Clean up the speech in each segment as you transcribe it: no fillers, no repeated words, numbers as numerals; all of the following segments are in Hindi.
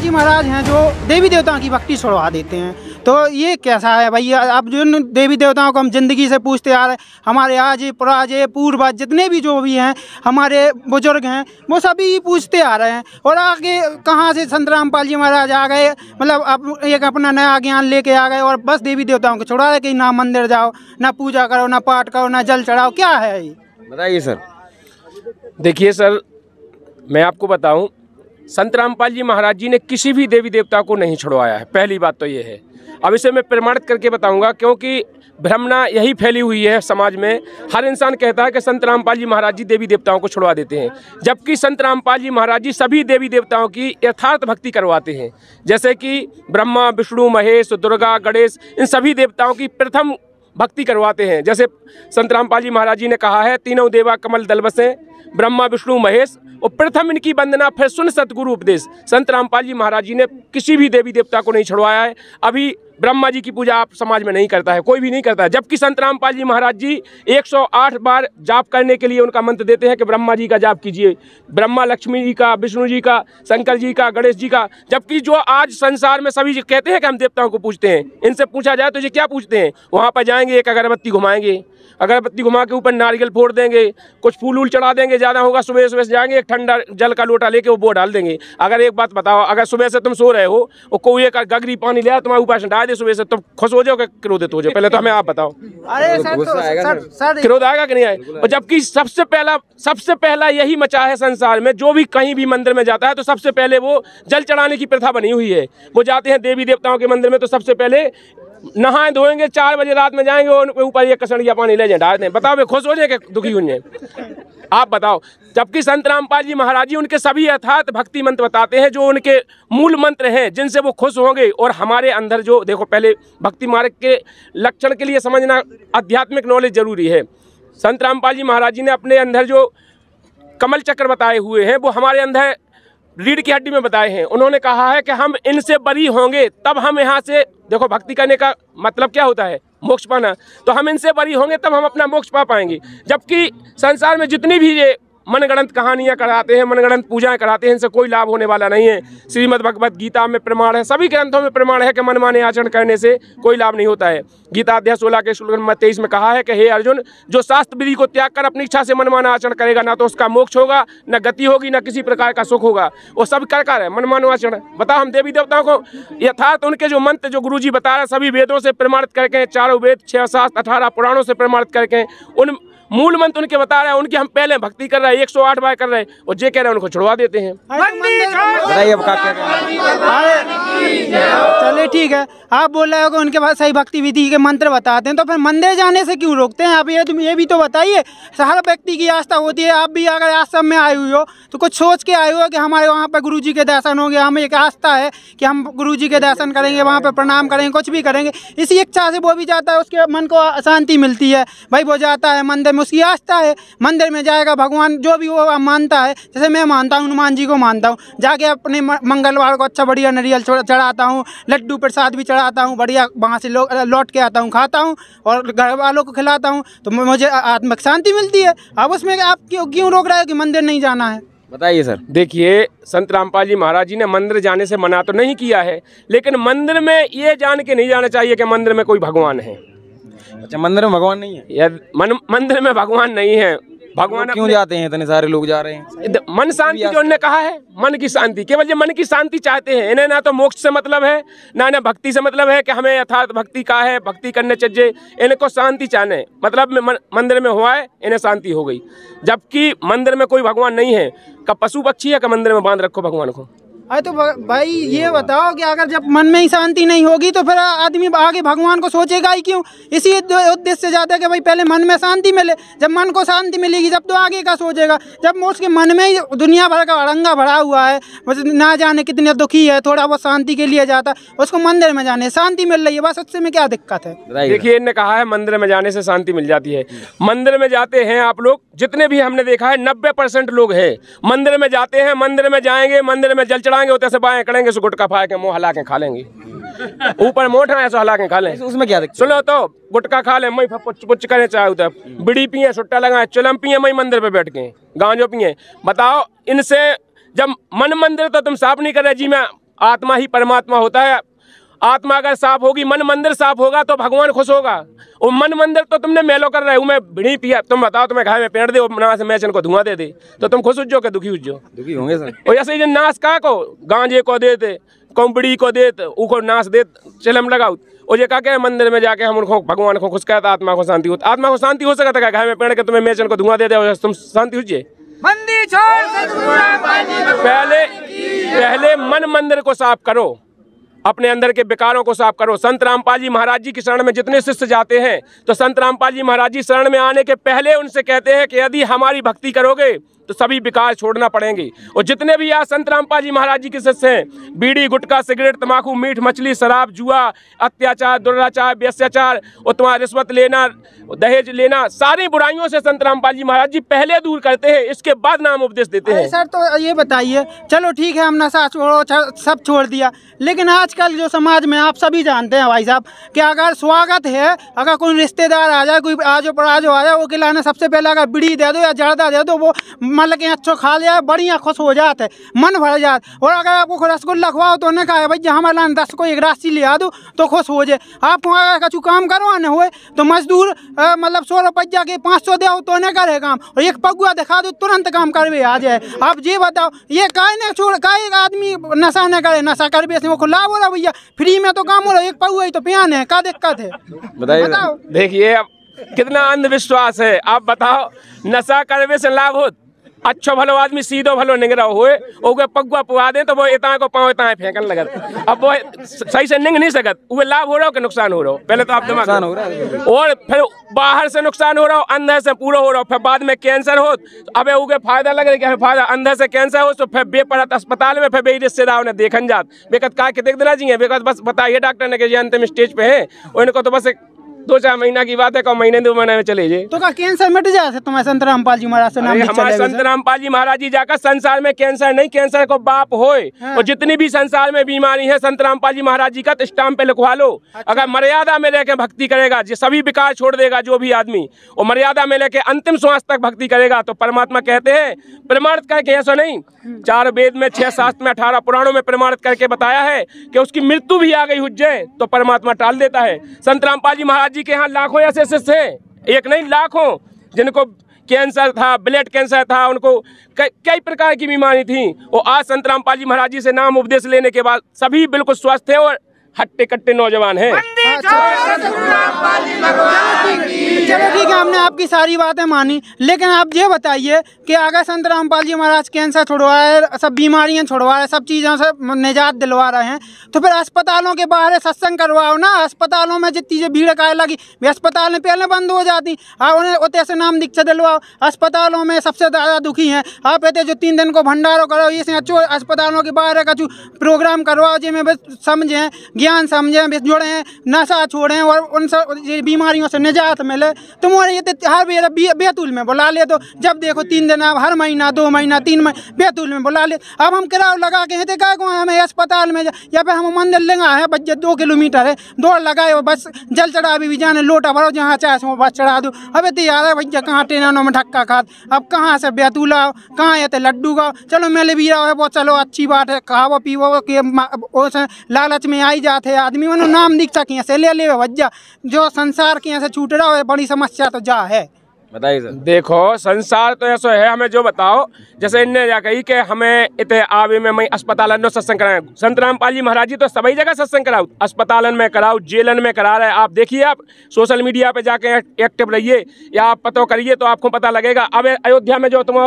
जी महाराज हैं जो देवी देवताओं की भक्ति छुड़वा देते हैं, तो ये कैसा है भाई? अब जो देवी देवताओं को हम जिंदगी से पूछते आ रहे हैं, हमारे आज पुराजे पूर्वज जितने भी जो भी हैं हमारे बुजुर्ग हैं वो सभी पूछते आ रहे हैं, और आगे कहाँ से संत रामपाल जी महाराज आ गए, मतलब अब एक अपना नया ज्ञान लेके आ गए और बस देवी देवताओं को छुड़ा रहे कि ना मंदिर जाओ, ना पूजा करो, ना पाठ करो, ना जल चढ़ाओ। क्या है ये, बताइए सर। देखिए सर, मैं आपको बताऊं, संत रामपाल जी महाराज जी ने किसी भी देवी देवता को नहीं छुड़वाया है। पहली बात तो ये है। अब इसे मैं प्रमाणित करके बताऊंगा, क्योंकि भ्रमणा यही फैली हुई है समाज में। हर इंसान कहता है कि संत रामपाल जी महाराज जी देवी देवताओं को छुड़वा देते हैं, जबकि संत रामपाल जी महाराज जी सभी देवी देवताओं की यथार्थ भक्ति करवाते हैं। जैसे कि ब्रह्मा, विष्णु, महेश, दुर्गा, गणेश, इन सभी देवताओं की प्रथम भक्ति करवाते हैं। जैसे संत रामपाल जी महाराज जी ने कहा है, तीनों देवा कमल दल बसे, ब्रह्मा, विष्णु, महेश, और प्रथम इनकी वंदना फिर सुन सतगुरु उपदेश। संत रामपाल जी महाराज जी ने किसी भी देवी देवता को नहीं छुड़वाया है। अभी ब्रह्मा जी की पूजा आप समाज में नहीं करता है, कोई भी नहीं करता है, जबकि संत रामपाल जी महाराज जी 108 बार जाप करने के लिए उनका मंत्र देते हैं कि ब्रह्मा जी का जाप कीजिए, ब्रह्मा, लक्ष्मी जी का, विष्णु जी का, शंकर जी का, गणेश जी का। जबकि जो आज संसार में सभी कहते हैं कि हम देवताओं को पूजते हैं, इनसे पूछा जाए तो ये क्या पूछते हैं? वहाँ पर जाएंगे, एक अगरबत्ती घुमाएंगे, अगरबत्ती घुमा के ऊपर नारियल फोड़ देंगे, कुछ फूल वूल चढ़ा देंगे, ज़्यादा होगा सुबह सुबह जाएंगे, एक ठंडा जल का लोटा लेके वो डाल देंगे। अगर एक बात बताओ, अगर सुबह से तुम सो रहे हो और कोई एक गगरी पानी ले तुम्हारे ऊपर से डाल दे सुबह से, तुम खुश हो जाओ कि क्रोधित हो जाओ? पहले तो हमें आप बताओ। अरे सर, क्रोध आएगा कि नहीं आएगा? और जबकि सबसे पहला यही मचा है संसार में, जो भी कहीं भी मंदिर में जाता है तो सबसे पहले वो जल चढ़ाने की प्रथा बनी हुई है। वो जाते हैं देवी देवताओं के मंदिर में तो सबसे पहले नहाए धोएंगे, 4 बजे रात में जाएंगे और उनके ऊपर एक कसड़िया पानी ले जाए डाल दें। बताओ वे खुश हो जाए कि दुखी हो जाए? आप बताओ। जबकि संत रामपाल जी महाराज जी उनके सभी यथार्थ भक्ति मंत्र बताते हैं, जो उनके मूल मंत्र हैं, जिनसे वो खुश होंगे। और हमारे अंदर जो देखो, पहले भक्ति मार्ग के लक्षण के लिए समझना आध्यात्मिक नॉलेज जरूरी है। संत रामपाल जी महाराज जी ने अपने अंदर जो कमल चक्र बताए हुए हैं वो हमारे अंदर रीढ़ की हड्डी में बताए हैं। उन्होंने कहा है कि हम इनसे बरी होंगे तब हम यहाँ से, देखो भक्ति करने का मतलब क्या होता है? मोक्ष पाना। तो हम इनसे बरी होंगे तब हम अपना मोक्ष पा पाएंगे। जबकि संसार में जितनी भी ये मनगढ़ंत कहानियाँ कराते हैं, मनगढ़ंत पूजाएं कराते हैं, इनसे कोई लाभ होने वाला नहीं है। श्रीमद् भगवत गीता में प्रमाण है, सभी ग्रंथों में प्रमाण है कि मनमाने आचरण करने से कोई लाभ नहीं होता है। गीता अध्याय 16 के श्लोक नंबर 23 में कहा है कि हे अर्जुन, जो शास्त्र विधि को त्याग कर अपनी इच्छा से मनमाना आचरण करेगा, ना तो उसका मोक्ष होगा, न गति होगी, न किसी प्रकार का सुख होगा। वो सब कर है मनमाना आचरण। बताओ, हम देवी देवताओं को यथार्थ उनके जो मंत्र जो गुरु जी बता रहे हैं, सभी वेदों से प्रमाणित करके, चारों वेद, 6 शास्त्र, 18 पुराणों से प्रमाणित करके, उन मूल मंत्र उनके बता रहे हैं, उनकी हम पहले भक्ति कर रहे हैं, 108 बार कर रहे हैं, और जे कह रहे हैं उनको छुड़वा देते हैं। बताइए अब क्या कह रहे हैं? चलिए ठीक है, आप बोल रहे हो कि उनके पास सही भक्ति विधि के मंत्र बताते हैं, तो फिर मंदिर जाने से क्यों रोकते हैं आप? ये भी तो बताइए। हर व्यक्ति की आस्था होती है। आप भी अगर आश्रम में आए हुए हो तो कुछ सोच के आए हो कि हमारे वहाँ पर गुरु जी के दर्शन होंगे, हमें एक आस्था है कि हम गुरु जी के दर्शन करेंगे, वहाँ पर प्रणाम करेंगे, कुछ भी करेंगे, इसी इच्छा से वो भी जाता है, उसके मन को शांति मिलती है। भाई वो जाता है मंदिर में, उसकी आस्था है, मंदिर में जाएगा, भगवान जो भी वो मानता है, जैसे मैं मानता हूँ, हनुमान जी को मानता हूँ, जाके अपने मंगलवार को अच्छा बढ़िया नारियल चढ़ाता हूँ, लड्डू प्रसाद भी चढ़ाता हूँ, बढ़िया वहाँ से लौट के आता हूँ, खाता हूँ और घर वालों को खिलाता हूँ, तो मुझे आत्मिक शांति मिलती है। अब उसमें आप क्यों रोक रहे हो कि मंदिर नहीं जाना है? बताइए सर। देखिए, संत रामपाल जी महाराज जी ने मंदिर जाने से मना तो नहीं किया है, लेकिन मंदिर में ये जान के नहीं जाना चाहिए कि मंदिर में कोई भगवान है। अच्छा, मंदिर में भगवान नहीं है? मंदिर में भगवान नहीं है। भगवान क्यों जाते हैं? इतने सारे लोग जा रहे हैं। मन शांति, जो उन्होंने कहा है, मन की शांति। केवल ये मन की शांति चाहते हैं। इन्हें ना तो मोक्ष से मतलब है, ना भक्ति से मतलब है कि हमें यथार्थ भक्ति का है, भक्ति करने चाहिए। इनको शांति चाहने मतलब मंदिर में हुआ है, इन्हें शांति हो गई। जबकि मंदिर में कोई भगवान नहीं है। कब पशु पक्षी है कि मंदिर में बांध रखो भगवान को? अरे तो भाई ये बताओ कि अगर जब मन में ही शांति नहीं होगी तो फिर आदमी आगे भगवान को सोचेगा ही क्यों? इसी उद्देश्य से जाता है कि भाई पहले मन में शांति मिले, जब मन को शांति मिलेगी जब तो आगे का सोचेगा। जब उसके मन में ही दुनिया भर का अड़ंगा भरा हुआ है, ना जाने कितने दुखी है, थोड़ा बहुत शांति के लिए जाता है, उसको मंदिर में जाने शांति मिल रही है, बस उससे में क्या दिक्कत है? देखिए, इन्होंने कहा है मंदिर में जाने से शांति मिल जाती है। मंदिर में जाते हैं आप लोग, जितने भी हमने देखा है 90% लोग हैं मंदिर में जाते हैं, मंदिर में जाएंगे, मंदिर में जल चढ़ाएंगे, होते से बाएं करेंगे, सो गुटखा फाड़ के मुँह हला के खा लेंगे, ऊपर मोटा है सो हला के खा लेंगे। उसमें क्या दिक्कत? सुनो तो, गुटखा खा ले, मई पुच करें चाहे उधर, बीड़ी पिए, सुट्टा लगाए, चलम पिए, मई मंदिर पे बैठ के गांजो पिए। बताओ, इनसे जब मन मंदिर तो तुम साफ नहीं कर रहे जी, मैं आत्मा ही परमात्मा होता है। आत्मा अगर साफ होगी, मन मंदिर साफ होगा तो भगवान खुश होगा। वो मन मंदिर तो तुमने मेलो कर रहे हो, मैं भिड़ी पिया, तुम बताओ तुम्हें घाय में पेड़ दे से मैचन को धुआं दे दे तो तुम खुश हो के दुखी हो? दुखी होंगे सर। और ऐसे ही नाश का को गांजे को देते, कंबड़ी को देते, उको नाश दे चिलम लगाओ, और ये क्या मंदिर में जाके हम उनको भगवान को खुश कहता, आत्मा को शांति होती। आत्मा को शांति हो सकता है घाय में पेड़ के तुम्हें मैचन को धुआं दे दे तुम शांति हो जाए? पहले मन मंदिर को साफ करो, अपने अंदर के विकारों को साफ करो। संत रामपाल जी महाराज जी की शरण में जितने शिष्य जाते हैं तो संत रामपाल जी महाराज जी शरण में आने के पहले उनसे कहते हैं कि यदि हमारी भक्ति करोगे तो सभी विकार छोड़ना पड़ेंगे। और जितने भी आज संत रामपाल जी महाराज जी के शिष्य हैं, बीड़ी गुटखा सिगरेट तंबाकू मीठ मछली शराब जुआ अत्याचार दुराचार व्यस्याचार और तुम्हारा रिश्वत लेना दहेज लेना, सारी बुराइयों से संत रामपाल जी महाराज जी पहले दूर करते हैं, इसके बाद नाम उपदेश देते हैं। सर तो ये बताइए, चलो ठीक है हम नशा छोड़ो सब छोड़ दिया, लेकिन आजकल जो समाज में आप सभी जानते हैं भाई साहब कि अगर स्वागत है, अगर कोई रिश्तेदार आ जाए, कोई आजो पराजो आ जाए, वो खिलाने सबसे पहले अगर बीड़ी दे दो या जर्दा दे दो, वो मतलब कि अच्छा खा लिया बढ़िया खुश हो जाते है, मन भर जाता। और अगर आपको रसगुल्ला खवाओ तो उन्हें कहा भैया हमारे लाने 10 को एक राशि ले आ दो तो खुश हो जाए। आप अगर कछु काम करवाने हुए तो मजदूर मतलब 100 रुपया के 500 दे तो नहीं करे काम, और एक पगुआ दिखा दो तुरंत काम करवे आ जाए। आप ये बताओ ये काहे नहीं छोड़, काहे आदमी नशा न करे, नशा करवे से वो खुला हो रहा भैया, फ्री में तो काम हो रहा, एक पगुआ ही तो पियान है, क्या दिक्कत है बताओ? देखिए अब कितना अंधविश्वास है, आप बताओ नशा करवे से लाभ हो? अच्छो भलो आदमी सीधो भलो निंगरा हुए ओके पगुआ पुआ दे तो वो इतना को पाँव इतना फेंकन लगत, अब वो सही से निंग नहीं सकत, वो लाभ हो रहा हो कि नुकसान हो रहा हो? पहले तो आप दिमाग हो रहा है, और फिर बाहर से नुकसान हो रहा हो, अंदर से पूरा हो रहा हो, फिर बाद में कैंसर हो, अबे उगे फायदा लग रहा है फायदा, अंदर से कैंसर हो तो फिर बेपरत अस्पताल में फिर बे रिश्तेदारों ने देखन जात बेकत का के देख देना चाहिए, बेकत बस बताइए डॉक्टर ने कि अंतिम स्टेज पे है, उनको तो बस 2-4 महीना की बात है, कौ महीने 2 महीने में चले जाए तो क्या कैंसर मिट जाए? तुम्हारे संत रामपाल जी महाराज से नाम हमारे संत रामपाल जी महाराज जी जाकर संसार में कैंसर नहीं, कैंसर को बाप होए। हाँ। और जितनी भी संसार में बीमारी है संत रामपाल जी महाराज जी का स्टाम्प पे लिखवा लो। अच्छा। अगर मर्यादा में लेकर भक्ति करेगा, जो सभी विकार छोड़ देगा जो भी आदमी, और मर्यादा में लेकर अंतिम श्वास तक भक्ति करेगा तो परमात्मा कहते हैं प्रमाणित करके, ऐसा नहीं 4 वेद में 6 शास्त्र में 18 पुराणों में प्रमाणित करके बताया है कि उसकी मृत्यु भी आ गई हो जाए तो परमात्मा टाल देता है। संत रामपाल जी महाराज जी के यहाँ लाखों ऐसे शिष्य हैं, एक नहीं लाखों, जिनको कैंसर था, ब्लड कैंसर था, उनको कई प्रकार की बीमारी थी, और आज संत रामपाल जी महाराज जी से नाम उपदेश लेने के बाद सभी बिल्कुल स्वस्थ हैं और हट्टे कट्टे नौजवान हैं। चलो ठीक है, हमने आपकी सारी बातें मानी, लेकिन आप ये बताइए कि अगर संत रामपाल जी महाराज कैंसर छुड़वा रहे, सब बीमारियां छुड़वा रहे, सब चीज़ों से निजात दिलवा रहे हैं, तो फिर अस्पतालों के बाहर सत्संग करवाओ ना। अस्पतालों में जितनी भीड़ का लगी, अस्पताल में पहले बंद हो जाती, उन्हें उतने से नाम दीक्षा दिलवाओ। अस्पतालों में सबसे ज़्यादा दुखी हैं, आप कहते जो 3 दिन को भंडारो करो, ये अच्छो अस्पतालों के बाहर का प्रोग्राम करवाओ जिसमें बस समझें, ज्ञान समझें, बस जुड़ें, नशा छोड़ें और उन सब बीमारियों से निजात मिले। तुम ये हर बैतूल में बुला ले, तो जब देखो 3 दिन आप हर महीना 2 महीना 3 महीना बैतूल में बुला ले। अब हम किराया लगा के हैं क्या को हमें अस्पताल में या फिर हम मंदिर लेंगे है बच्चे 2 किलोमीटर है, दौड़ लगाए हो, बस जल चढ़ा भी जाने लोटा भरो जहाँ चाहे वो बस चढ़ा दो। अब तो यार भैया कहाँ ट्रेनों में धक्का खात, अब कहाँ से बैतूल आओ, कहाँ ये लड्डू गाओ, चलो मेले भी रहो है वो, चलो अच्छी बात है, खाओ पीवो के लालच में आई जाते आदमी, उन्होंने नाम दीक्षा किए से ले भैया, जो संसार के यहाँ से छूट रहा है बड़ी समस्या तो जा है। बताइए सर। देखो संसार तो ऐसा है, हमें जो बताओ, जैसे इनने जा कही कि हमें इतने आवे में मैं अस्पताल सत्संग कराए, संत रामपाल जी महाराज जी तो सभी जगह सत्संग कराओ, अस्पतालन में कराओ, जेलन में करा रहे। आप देखिए, आप सोशल मीडिया पे जाके एक्टिव रहिए या आप पता करिए तो आपको पता लगेगा। अब अयोध्या में जो तुम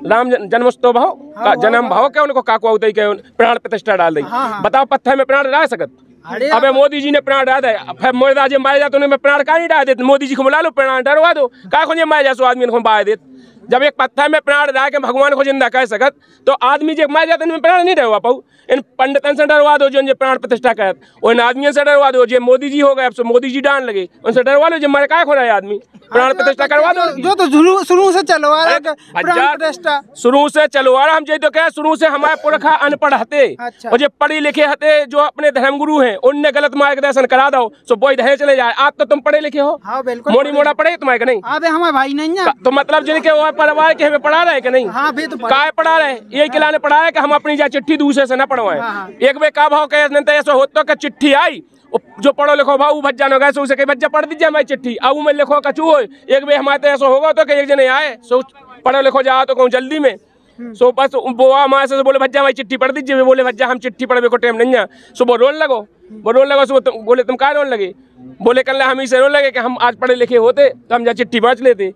राम जन्मोत्सव भाव जन्म भाव के उनको काकुआ के प्राण प्रतिष्ठा डाल दी, बताओ पत्थर में प्राण डाल सकत? अबे मोदी जी ने प्राण डाल दिया, फिर मुर्दा जी मारे जाते उन्हें प्राण का नहीं डाल देते, मोदी जी को बुला लो प्राण डरवा दो, का खोजे मारे जा सो आदमी को मार देते। जब एक पत्थर में प्राण डाल के भगवान को जिंदा कर सकत तो आदमी जब मार जाते इनमें प्राण नहीं डरवा पाऊ। इन पंडितन से डरवा दो जो प्राण प्रतिष्ठा करत, उन आदमियों से डरवा दो जो मोदी जी हो गए, अब से मोदी जी डाल लगे, उनसे डरवा लो जो मर का खो रहा है आदमी, प्राण प्रतिष्ठा करवा दो। जो तो शुरू से चलवा रहा है, शुरू से चलवा रहा, हम जो तो क्या शुरू से हमारे पुरखा अनपढ़ हते और जो पढ़े लिखे हते, जो अपने धर्मगुरु हैं उनने गलत मार्गदर्शन करा दो सो बोई धरे चले जाए। आप तो तुम पढ़े लिखे हो, मोड़ी मोड़ा पढ़े तुम्हारे नहीं, हमारे भाई नहीं है, तो मतलब जिनके पढ़वाए कि हमें पढ़ा रहे कि नहीं? हाँ भी तो काय पढ़ा रहे, यही किला ने पढ़ाया कि हम अपनी जा चिट्ठी दूसरे से न पढ़वाए। हाँ। एक बे का भाव कहे ऐसा होता कि चिट्ठी आई जो पढ़ो लिखो भाऊ भज्जा न गए सो उसे कहीं भज्जा पढ़ दीजिए हमारी चिट्ठी अब में लिखो कचू हो। एक बे हमारे तो ऐसा होगा तो कि एक जने आए सो पढ़ो लिखो जाओ तो कहूँ जल्दी में सो बस वो हमारे से बोले भज्जा हमारी चिट्ठी पढ़ दीजिए। बोले भज्जा हम चिट्ठी पढ़वे को टाइम नहीं है। सो वो रोन लगो सो बोले तुम क्या रोन लगे? बोले कल हम ही से रोन लगे कि हम आज पढ़े लिखे होते तो हम जा चिट्ठी पढ़ लेते।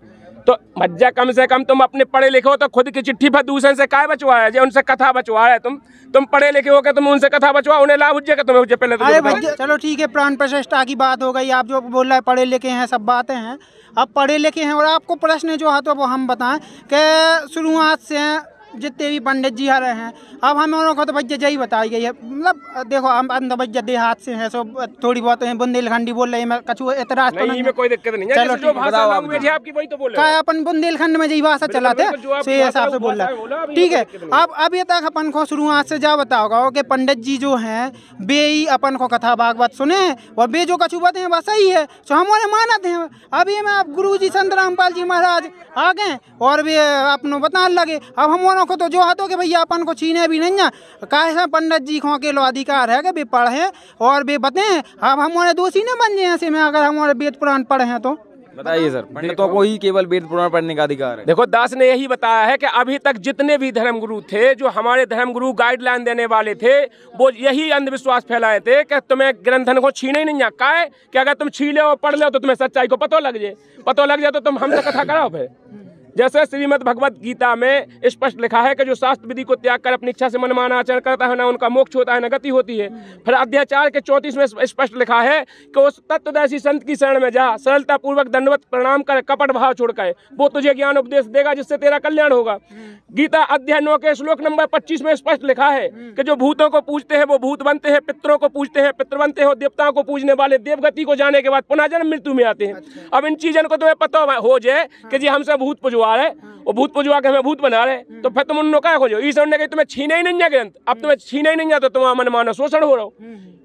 तो भज्जा कम से कम तुम अपने पढ़े लिखे हो तो खुद की चिट्ठी पर दूसरे से काय बचवाया है? उनसे कथा बचवाया है तुम पढ़े लिखे हो के तुम उनसे कथा बचवा उन्हें लाभ हो तुम्हें पहले तो अरे भैया चलो ठीक है, प्राण प्रतिष्ठा की बात हो गई। आप जो बोल रहे हैं पढ़े लिखे हैं सब बातें हैं, अब पढ़े लिखे हैं और आपको प्रश्न जो है तो वो हम बताएं कि शुरुआत से जितने भी पंडित जी आ रहे हैं अब हम लोगों को तो भैया यही बताई गई है। मतलब देखो हम अंदर भैया देहात से हैं सो थोड़ी बहुत बुंदेलखंडी बोल रहे हैं, मैं कछु एतराज तो नहीं, कोई दिक्कत नहीं है। चलो जो भाषा लैंग्वेज है आपकी वही तो बोल रहे हैं। अपन बुंदेलखंड में यही भाषा चलाते हैं से हिसाब से बोल रहे हैं। ठीक है, अब अभी तक अपन को शुरुआत से जा बताओगा कि पंडित जी जो हैं वे ही अपन को कथा भागवत सुने और वे जो कछु बातें हैं वह सही है सो हमारे मानते हैं। अभी में आप गुरु जी संत रामपाल जी महाराज आ गए और वे अपनों बताने लगे। अब हमारों को तो जो है तो कि भैया अपन को छीने भी नहीं है, कैसा पंडित जी को अकेलो अधिकार है कि वे पढ़े और वे बताएं। अब हमारे दोषी न बन जाए ऐसे में अगर हमारे वेद पुराण पढ़े हैं तो बताइए सर। पंडितों को ही केवल वेद पुराण पढ़ने का अधिकार है। देखो दास ने यही बताया है कि अभी तक जितने भी धर्मगुरु थे जो हमारे धर्मगुरु गाइडलाइन देने वाले थे वो यही अंधविश्वास फैलाए थे कि तुम्हें ग्रंथन को छीने ही नहीं आता है कि अगर तुम छीन लो पढ़ लो तो तुम्हें सच्चाई को पता लग जाए तो तुम हमसे कथा कराओ। फिर जैसे श्रीमद् भगवत गीता में स्पष्ट लिखा है कि जो शास्त्र विधि को त्याग कर अपनी इच्छा से मनमाना आचरण करता है ना उनका मोक्ष होता है ना गति होती है। फिर अध्याय 4 के 34 में स्पष्ट लिखा है कि उस तत्वदर्शी संत की शरण में जा, सरलता पूर्वक दंडवत प्रणाम कर, कपट भाव छोड़कर, वो तुझे ज्ञान उपदेश देगा जिससे तेरा कल्याण होगा। गीता अध्याय 9 के श्लोक नंबर 25 में स्पष्ट लिखा है कि जो भूतों को पूजते हैं वो भूत बनते हैं, पितरों को पूजते हैं पितृ बनते हैं, देवताओं को पूजने वाले देवगति को जाने के बाद पुनः जन्म मृत्यु में आते हैं। अब इन चीजों को तुम्हें पता हो जाए कि जी हमसे भूत पुजवा रहे वो भूत पुजवा के हमें भूत बना रहे तो फिर तुम उन क्या खोजो? ईश्वर ने कहा तुम्हें छीने ही नहीं है ग्रंथ, अब तुम्हें छीने ही नहीं है तो तुम्हारा मन मानो शोषण हो रहा हो।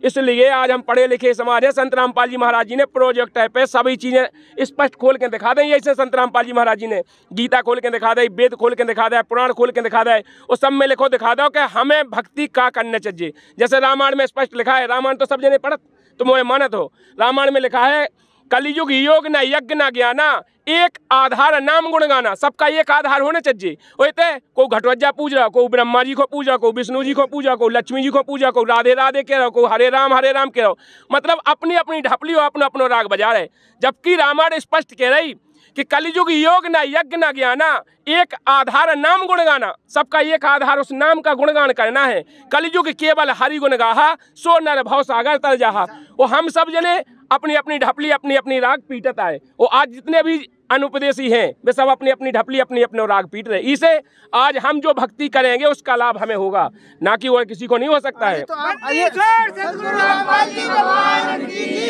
इसलिए आज हम पढ़े लिखे समाज है, संत रामपाल जी महाराज जी ने प्रोजेक्ट टाइप पे सभी चीजें स्पष्ट खोल के दिखा दें। ऐसे संत रामपाल जी महाराज जी ने गीता खोल के दिखा दे, वेद खोल के दिखा दे, पुराण खोल के दिखा दे, उस सब में लिखो दिखा दो कि हमें भक्ति का करना चाहिए। जैसे रामायण में स्पष्ट लिखा है, रामायण तो सब जने पढ़त तुम मानत हो, रामायण में लिखा है कलियुग योग न यज्ञ न ज्ञाना, एक आधार नाम गुण गाना। सबका एक आधार होने चाहिए। वैसे को घटवज्जा पूज रहा, को ब्रह्मा जी को पूजा, को विष्णु जी को पूजा, को लक्ष्मी जी को पूजा, को राधे राधे कह रहा, को हरे राम कह रहा, मतलब अपनी अपनी ढपली हो अपना अपना राग बजा रहे। जबकि रामायण स्पष्ट कह रही कि कलियुग योग न यज्ञ न ज्ञाना, एक आधार नाम गुण गाना। सबका एक आधार उस नाम का गुणगान करना है। कलियुग केवल हरि गुण गाहा, सो नर भव सागर तर जाहा। वो हम सब जने अपनी अपनी ढपली अपनी अपनी राग पीटता है। वो आज जितने भी अनुपदेशी हैं वे सब अपनी अपनी ढपली अपनी अपने राग पीट रहे। इसे आज हम जो भक्ति करेंगे उसका लाभ हमें होगा, ना कि और किसी को नहीं हो सकता है।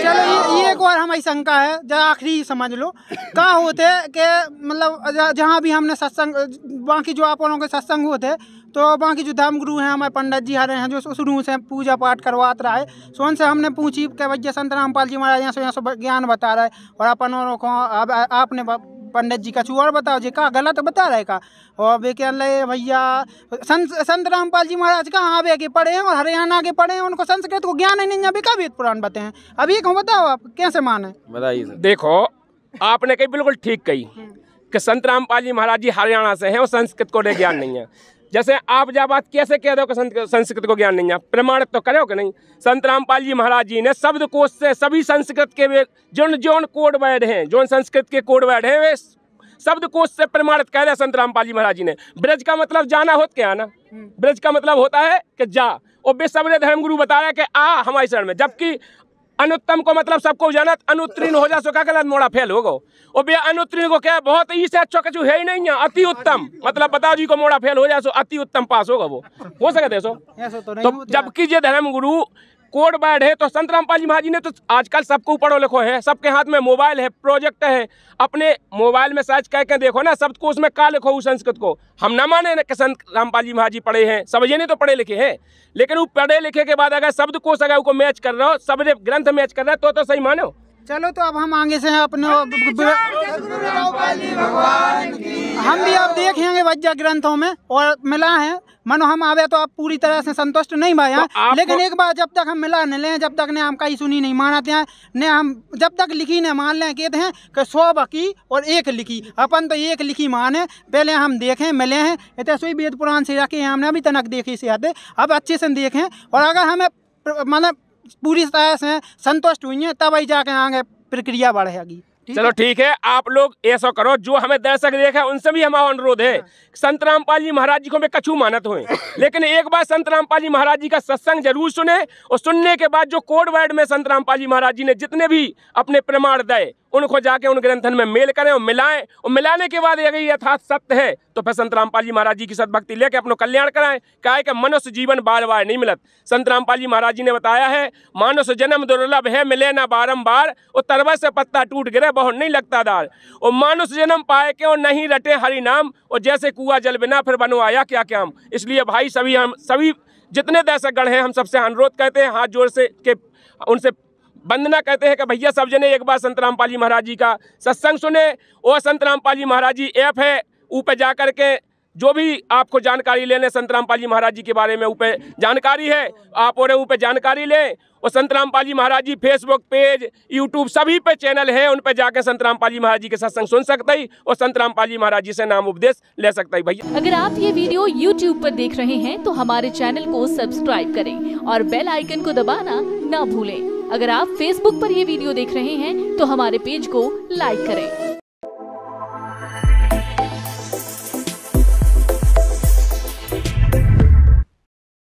चलो ये एक और हमारी शंका है, जरा आखिरी समझ लो क्या होते कि मतलब जहाँ भी हमने सत्संग बाकी जो आप लोगों के सत्संग होते तो बाकी जो धर्मगुरु हैं हमारे पंडित जी आ रहे हैं जो शुरू से पूजा पाठ करवाते रहे, सो उनसे हमने पूछी कि भैया संत रामपाल जी महाराज यहाँ से ज्ञान बता रहे और अपन को आपने पंडित जी का छू और बताओ जी का गलत बता रहे का। और वे कह रहे भैया संत रामपाल जी महाराज कहाँ आवे के पढ़े हैं और हरियाणा के पढ़े हैं, उनको संस्कृत को ज्ञान ही नहीं है, का वेद पुराण बताए हैं। अभी को बताओ आप कैसे माने? बताइए। देखो आपने कही बिल्कुल ठीक कही कि संत रामपाल जी महाराज जी हरियाणा से हैं और संस्कृत को ज्ञान नहीं है। जैसे आप जब बात कैसे कह दो कि संस्कृत को ज्ञान नहीं है, प्रमाणित तो करो कि नहीं। संत रामपाल जी महाराज जी ने शब्दकोश से सभी संस्कृत के जोन कोड वर्ड हैं, जोन संस्कृत के कोड वर्ड हैं वे शब्दकोश से प्रमाणित कह रहे संत रामपाल जी महाराज जी ने। ब्रज का मतलब जाना होता क्या ना, ब्रज का मतलब होता है कि जा, और वे सबने धर्मगुरु बता रहे कि आ हमारी शरण में। जबकि अनुत्तम को मतलब सबको जाना, अनुत्तीर्ण हो जा सो क्या गलत मोड़ा फेल होगा। और बे अनुत्तीर्ण को क्या बहुत ही से अच्छा कछु है ही नहीं है, अति उत्तम मतलब बता जी को मोड़ा फेल हो जाए सो अति उत्तम पास होगा, वो हो सकते सो। तो जबकि ये धर्मगुरु कोड वर्ड है तो संत रामपाल जी महाराज जी ने तो आजकल सबको पढ़ो लिखो है, सबके हाथ में मोबाइल है, प्रोजेक्ट है, अपने मोबाइल में सर्च करके देखो ना शब्द को उसमें का लिखो संस्कृत को। हम ना माने ना कि संत रामपाल जी महाराज जी पढ़े हैं, सब ये नहीं तो पढ़े लिखे हैं, लेकिन वो पढ़े लिखे के बाद अगर शब्द कोश अगर उनको मैच कर रहे हो, सब ग्रंथ मैच कर रहे हो तो सही मानो। चलो तो अब हम आगे से अपने हम भी अब देखेंगे वज्जा ग्रंथों में और मिला है, मानो हम आवे तो आप पूरी तरह से संतुष्ट नहीं भाई हैं, लेकिन एक बार जब तक हम मिला न लें, जब तक ने हम कहीं सुनी नहीं मानते हैं, ने हम जब तक लिखी न मान लें, कहते हैं कि 100 बकी और 1 लिखी, अपन तो 1 लिखी माने, पहले हम देखें मिले हैं, इतने सुई वेद पुराण से रखे हैं हमने, अभी तक देखे से आते, अब अच्छे से देखें, और अगर हमें मतलब पूरी तरह से संतुष्ट हुई है तब ही जाके आगे प्रक्रिया बढ़ेगी। चलो ठीक है, आप लोग ऐसा करो, जो हमें दर्शक देखे उनसे भी हमारा अनुरोध है, संत रामपाल जी महाराज जी को हमें कछु मानत हुए, लेकिन एक बार संत रामपाल जी महाराज जी का सत्संग जरूर सुने, और सुनने के बाद जो कोड वर्ड में संत रामपाल जी महाराज जी ने जितने भी अपने प्रमाण दे उनको जाके उन ग्रंथन में मेल करें और मिलाएं, और मिलाने के बाद अगर यथार्थ सत्य है तो फिर संत रामपाल जी महाराज जी की सद्भक्ति लेके अपना कल्याण कराएं। क्या है कि मनुष्य जीवन बार बार नहीं मिलत, संत रामपाल जी महाराज जी ने बताया है, मानुष जन्म दुर्लभ है, मिले ना बारंबार, और तरबत से पत्ता टूट गिरे बहुत नहीं लगता दार, और मानुष जन्म पाए के और नहीं रटे हरि नाम, और जैसे कुआ जल बिना फिर बनो आया क्या क्या हम। इसलिए भाई सभी जितने दर्शकगण हैं हम सबसे अनुरोध करते हैं, हाथ जोड़ से के उनसे वंदना कहते हैं कि भैया सब जने एक बार संत रामपाल जी महाराज जी का सत्संग सुने, और संत रामपाल जी महाराज जी ऐप है, ऊपर जा कर के जो भी आपको जानकारी लेने संत रामपाल जी महाराज जी के बारे में ऊपर जानकारी है, आप और ऊपर जानकारी लें, और संत रामपाल जी महाराज जी फेसबुक पेज, यूट्यूब सभी पे चैनल है, उन पे जाकर संत रामपाल जी महाराज जी के सत्संग सुन सकते ही, और संत रामपाल जी महाराज जी से नाम उपदेश ले सकते ही। भैया अगर आप ये वीडियो YouTube पर देख रहे हैं तो हमारे चैनल को सब्सक्राइब करें और बेल आइकन को दबाना ना भूलें। अगर आप Facebook पर ये वीडियो देख रहे हैं तो हमारे पेज को लाइक करें।